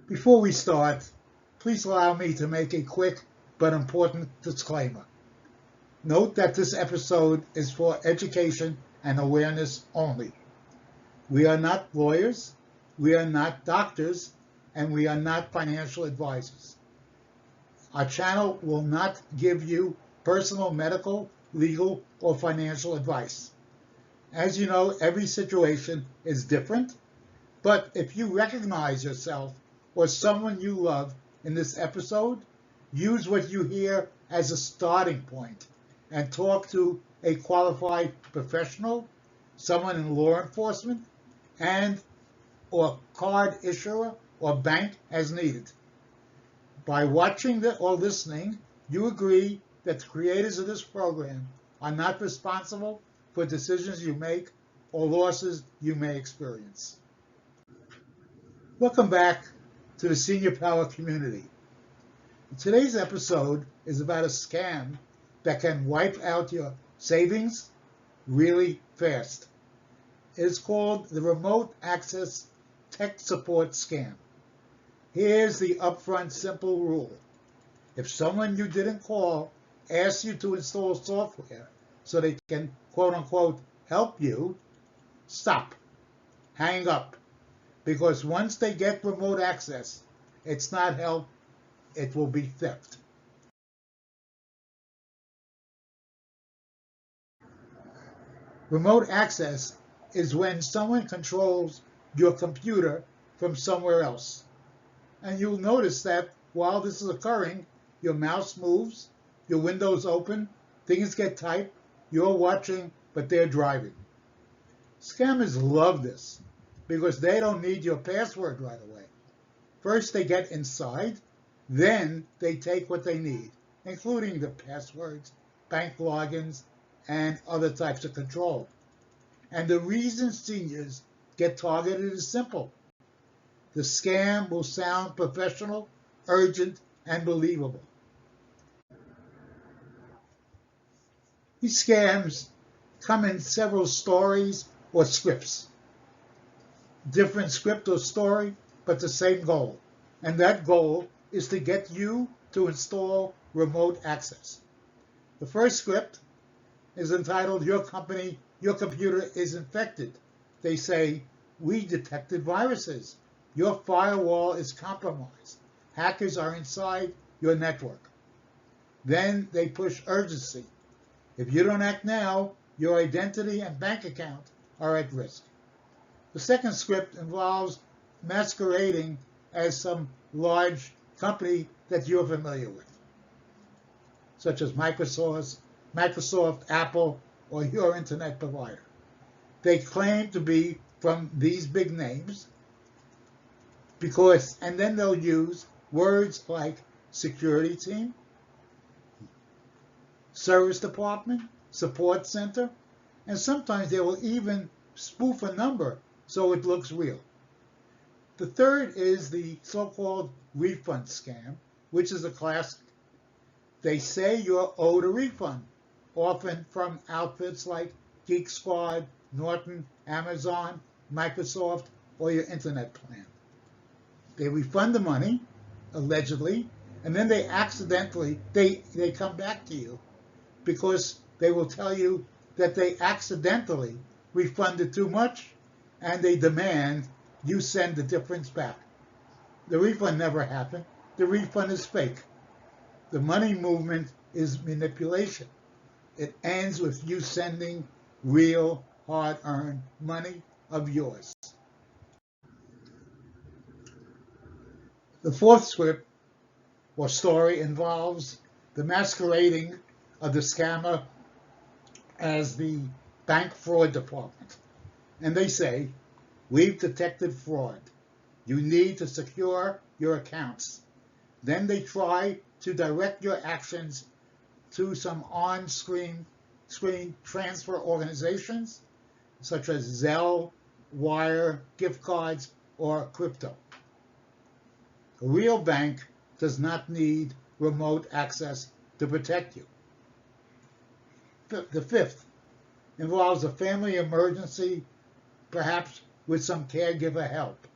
Before we start, please allow me to make a quick but important disclaimer. Note that this episode is for education and awareness only. We are not lawyers, we are not doctors, and we are not financial advisors. Our channel will not give you personal medical, legal, or financial advice. As you know, every situation is different, but if you recognize yourself or someone you love in this episode, use what you hear as a starting point and talk to a qualified professional, someone in law enforcement, and or card issuer or bank as needed. By watching or listening, you agree that the creators of this program are not responsible for decisions you make or losses you may experience. Welcome back to the Senior Power community. Today's episode is about a scam that can wipe out your savings really fast. It is called the Remote Access Tech Support Scam. Here's the upfront simple rule. If someone you didn't call asks you to install software so they can quote unquote help you, stop, hang up. Because once they get remote access, it's not help, it will be theft. Remote access is when someone controls your computer from somewhere else. And you'll notice that while this is occurring, your mouse moves, your windows open, things get typed, you're watching, but they're driving. Scammers love this because they don't need your password right away. First they get inside, then they take what they need, including the passwords, bank logins, and other types of control. And the reason seniors get targeted is simple. The scam will sound professional, urgent, and believable. These scams come in several stories or scripts. Different script or story, but the same goal. And that goal is to get you to install remote access. The first script is entitled, Your Computer is Infected. They say, we detected viruses. Your firewall is compromised. Hackers are inside your network. Then they push urgency. If you don't act now, your identity and bank account are at risk. The second script involves masquerading as some large company that you're familiar with, such as Microsoft, Apple, or your internet provider. They claim to be from these big names and then they'll use words like security team, service department, support center, and sometimes they will even spoof a number so it looks real. The third is the so-called refund scam, which is a classic. They say you're owed a refund, often from outfits like Geek Squad, Norton, Amazon, Microsoft, or your internet plan. They refund the money, allegedly, and then they come back to you because they will tell you that they accidentally refunded too much and they demand you send the difference back. The refund never happened. The refund is fake. The money movement is manipulation. It ends with you sending real, hard-earned money of yours. The fourth script or story involves the masquerading of the scammer as the bank fraud department. And they say, we've detected fraud. You need to secure your accounts. Then they try to direct your actions to some on-screen transfer organizations, such as Zelle, Wire, gift cards, or crypto. A real bank does not need remote access to protect you. The fifth involves a family emergency, perhaps with some caregiver help.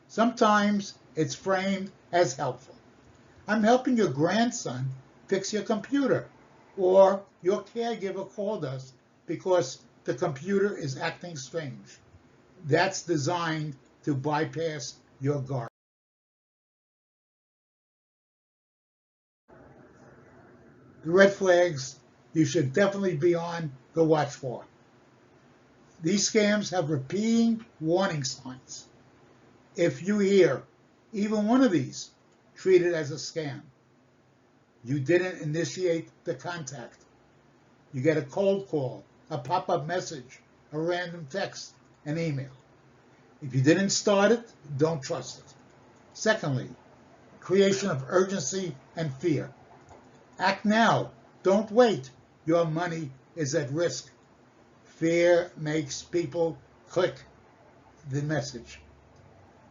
Sometimes it's framed as helpful. I'm helping your grandson fix your computer, or your caregiver called us because the computer is acting strange. That's designed to bypass your guard. The red flags you should definitely be on the watch for. These scams have repeating warning signs. If you hear even one of these, treat it as a scam. You didn't initiate the contact. You get a cold call, a pop-up message, a random text, an email. If you didn't start it, don't trust it. Secondly, creation of urgency and fear. Act now. Don't wait. Your money is at risk. Fear makes people click the message.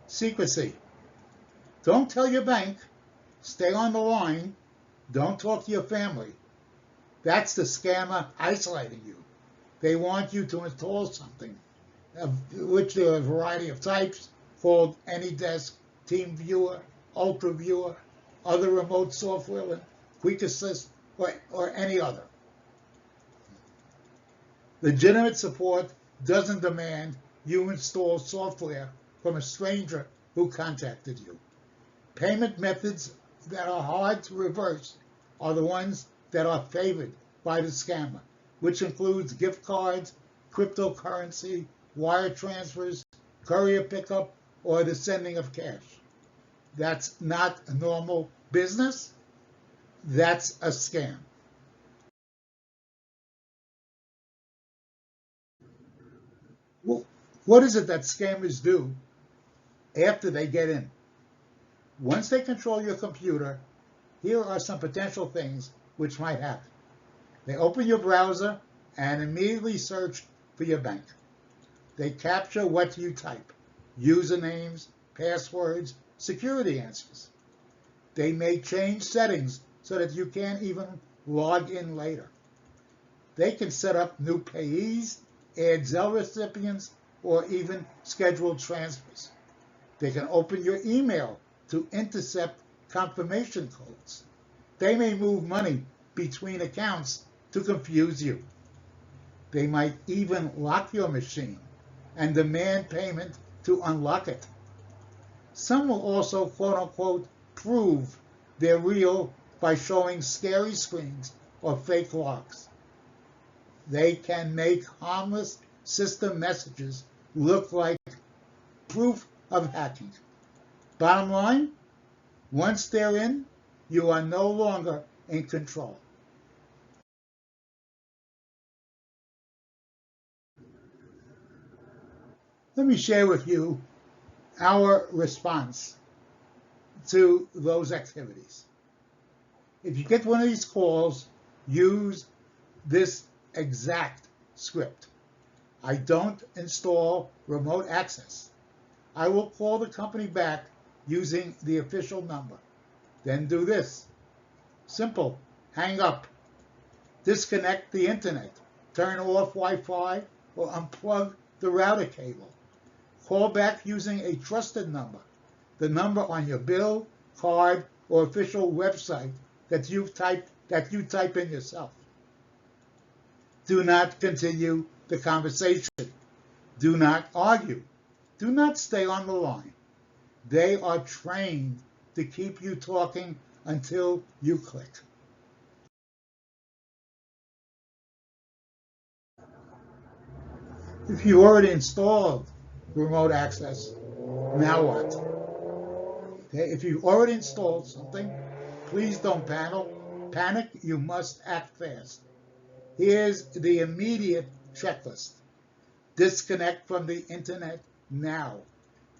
Secrecy. Don't tell your bank. Stay on the line. Don't talk to your family. That's the scammer isolating you. They want you to install something, of which there are a variety of types, called AnyDesk, TeamViewer, UltraViewer, other remote software, Quick Assist, or any other. Legitimate support doesn't demand you install software from a stranger who contacted you. Payment methods that are hard to reverse are the ones that are favored by the scammer, which includes gift cards, cryptocurrency, wire transfers, courier pickup, or the sending of cash. That's not a normal business. That's a scam. Well, what is it that scammers do after they get in? Once they control your computer, here are some potential things which might happen. They open your browser and immediately search for your bank. They capture what you type, usernames, passwords, security answers. They may change settings so that you can't even log in later. They can set up new payees, add Zelle recipients, or even schedule transfers. They can open your email to intercept confirmation codes. They may move money between accounts to confuse you. They might even lock your machine and demand payment to unlock it. Some will also, quote unquote, prove they're real by showing scary screens or fake locks. They can make harmless system messages look like proof of hacking. Bottom line, once they're in, you are no longer in control. Let me share with you our response to those activities. If you get one of these calls, use this exact script. I don't install remote access. I will call the company back using the official number. Then do this. Simple. Hang up. Disconnect the internet. Turn off Wi-Fi or unplug the router cable. Call back using a trusted number, the number on your bill, card, or official website that you type in yourself. Do not continue the conversation. Do not argue. Do not stay on the line. They are trained to keep you talking until you click. If you already installed remote access, now what? Okay, if you already installed something, please don't panic. You must act fast. Here's the immediate checklist. Disconnect from the internet now.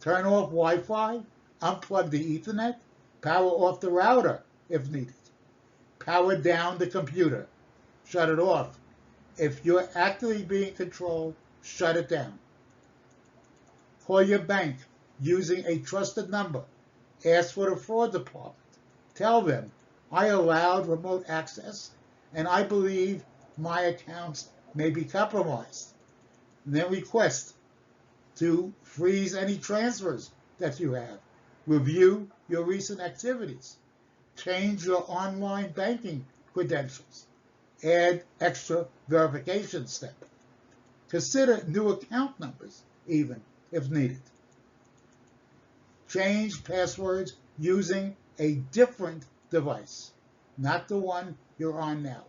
Turn off Wi-Fi, unplug the Ethernet, power off the router if needed. Power down the computer. Shut it off. If you're actively being controlled, shut it down. Call your bank using a trusted number. Ask for the fraud department. Tell them, I allowed remote access and I believe my accounts may be compromised. And then request to freeze any transfers that you have. Review your recent activities. Change your online banking credentials. Add extra verification step. Consider new account numbers, even if needed. Change passwords using a different device, not the one you're on now.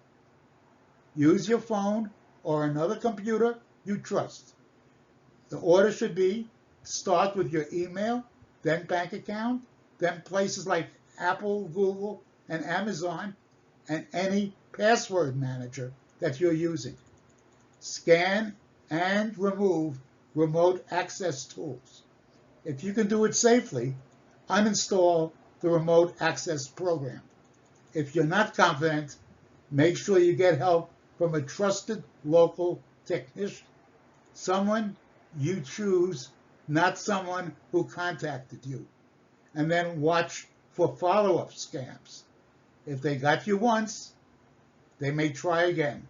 Use your phone or another computer you trust. The order should be start with your email, then bank account, then places like Apple, Google, and Amazon, and any password manager that you're using. Scan and remove remote access tools. If you can do it safely, uninstall the remote access program. If you're not confident, make sure you get help from a trusted local technician, someone you choose, not someone who contacted you. And then watch for follow-up scams. If they got you once, they may try again.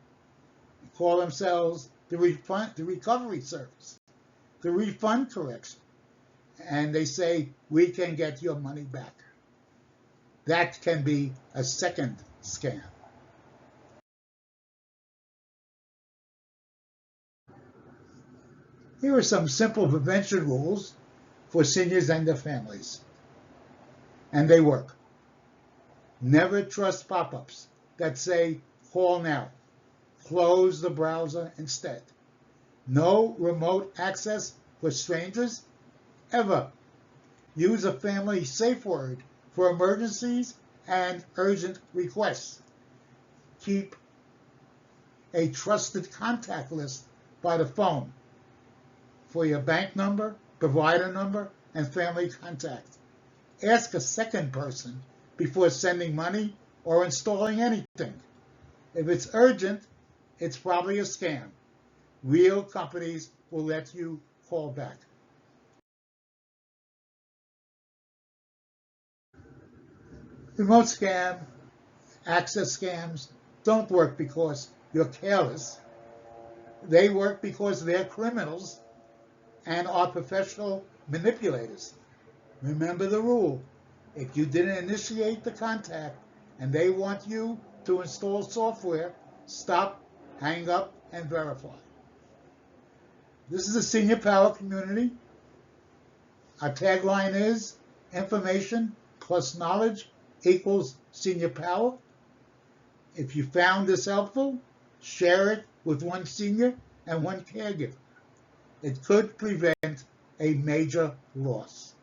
They call themselves the recovery service, the refund correction, and they say, we can get your money back. That can be a second scam. Here are some simple prevention rules for seniors and their families. And they work. Never trust pop-ups that say, call now. Close the browser instead. No remote access for strangers, ever. Use a family safe word for emergencies and urgent requests. Keep a trusted contact list by the phone for your bank number, provider number, and family contact. Ask a second person before sending money or installing anything. If it's urgent, it's probably a scam. Real companies will let you call back. Remote access scams don't work because you're careless. They work because they're criminals and are professional manipulators. Remember the rule. If you didn't initiate the contact and they want you to install software, stop, hang up, and verify. This is a Senior Power community. Our tagline is information plus knowledge equals senior power. If you found this helpful, share it with one senior and one caregiver. It could prevent a major loss.